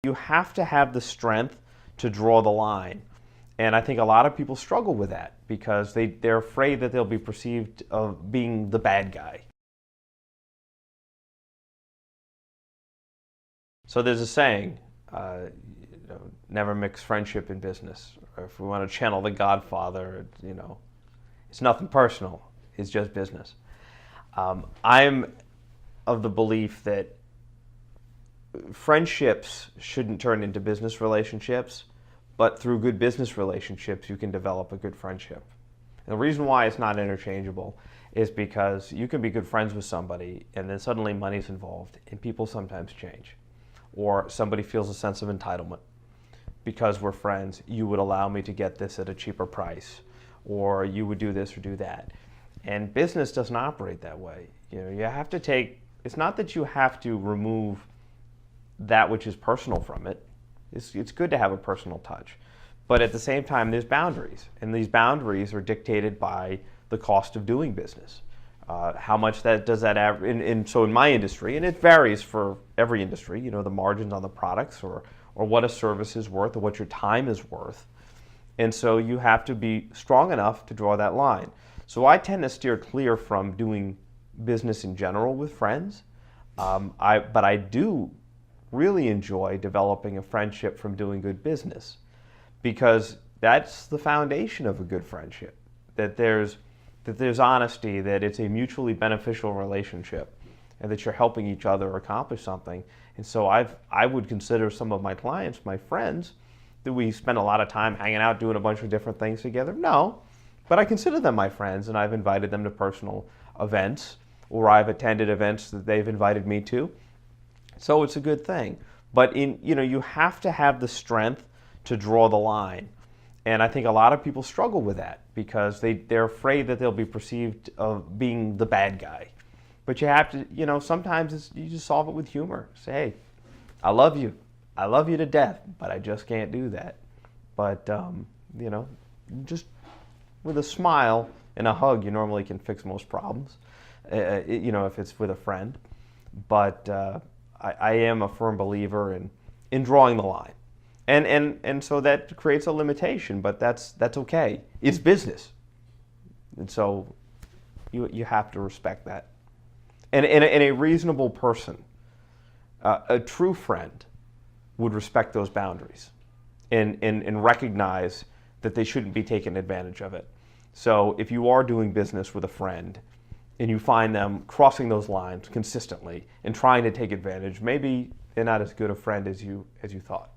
You have to have the strength to draw the line. And I think a lot of people struggle with that because they're afraid that they'll be perceived of being the bad guy. So there's a saying, never mix friendship and business. Or if we want to channel The Godfather, it's nothing personal. It's just business. I'm of the belief that friendships shouldn't turn into business relationships, but through good business relationships, you can develop a good friendship. And the reason why it's not interchangeable is because you can be good friends with somebody and then suddenly money's involved and people sometimes change. Or somebody feels a sense of entitlement. Because we're friends, you would allow me to get this at a cheaper price, or you would do this or do that. And business doesn't operate that way. You have to it's not that you have to remove that which is personal from it. It's good to have a personal touch. But at the same time, there's boundaries. And these boundaries are dictated by the cost of doing business. How much does that average? So in my industry, and it varies for every industry, the margins on the products or what a service is worth or what your time is worth. And so you have to be strong enough to draw that line. So I tend to steer clear from doing business in general with friends. But I do really enjoy developing a friendship from doing good business, because that's the foundation of a good friendship, that there's honesty, that it's a mutually beneficial relationship, and that you're helping each other accomplish something. And so I would consider some of my clients my friends. Do we spend a lot of time hanging out doing a bunch of different things together? No, but I consider them my friends, and I've invited them to personal events, or I've attended events that they've invited me to. So it's a good thing. But you have to have the strength to draw the line. And I think a lot of people struggle with that because they're afraid that they'll be perceived of being the bad guy. But you have to, sometimes you just solve it with humor. Say, hey, I love you. I love you to death, but I just can't do that. But, just with a smile and a hug, you normally can fix most problems, if it's with a friend. But I am a firm believer in drawing the line. And so that creates a limitation, but that's okay. It's business. And so you have to respect that. And a reasonable person, a true friend, would respect those boundaries and recognize that they shouldn't be taken advantage of it. So if you are doing business with a friend and you find them crossing those lines consistently and trying to take advantage, maybe they're not as good a friend as you thought.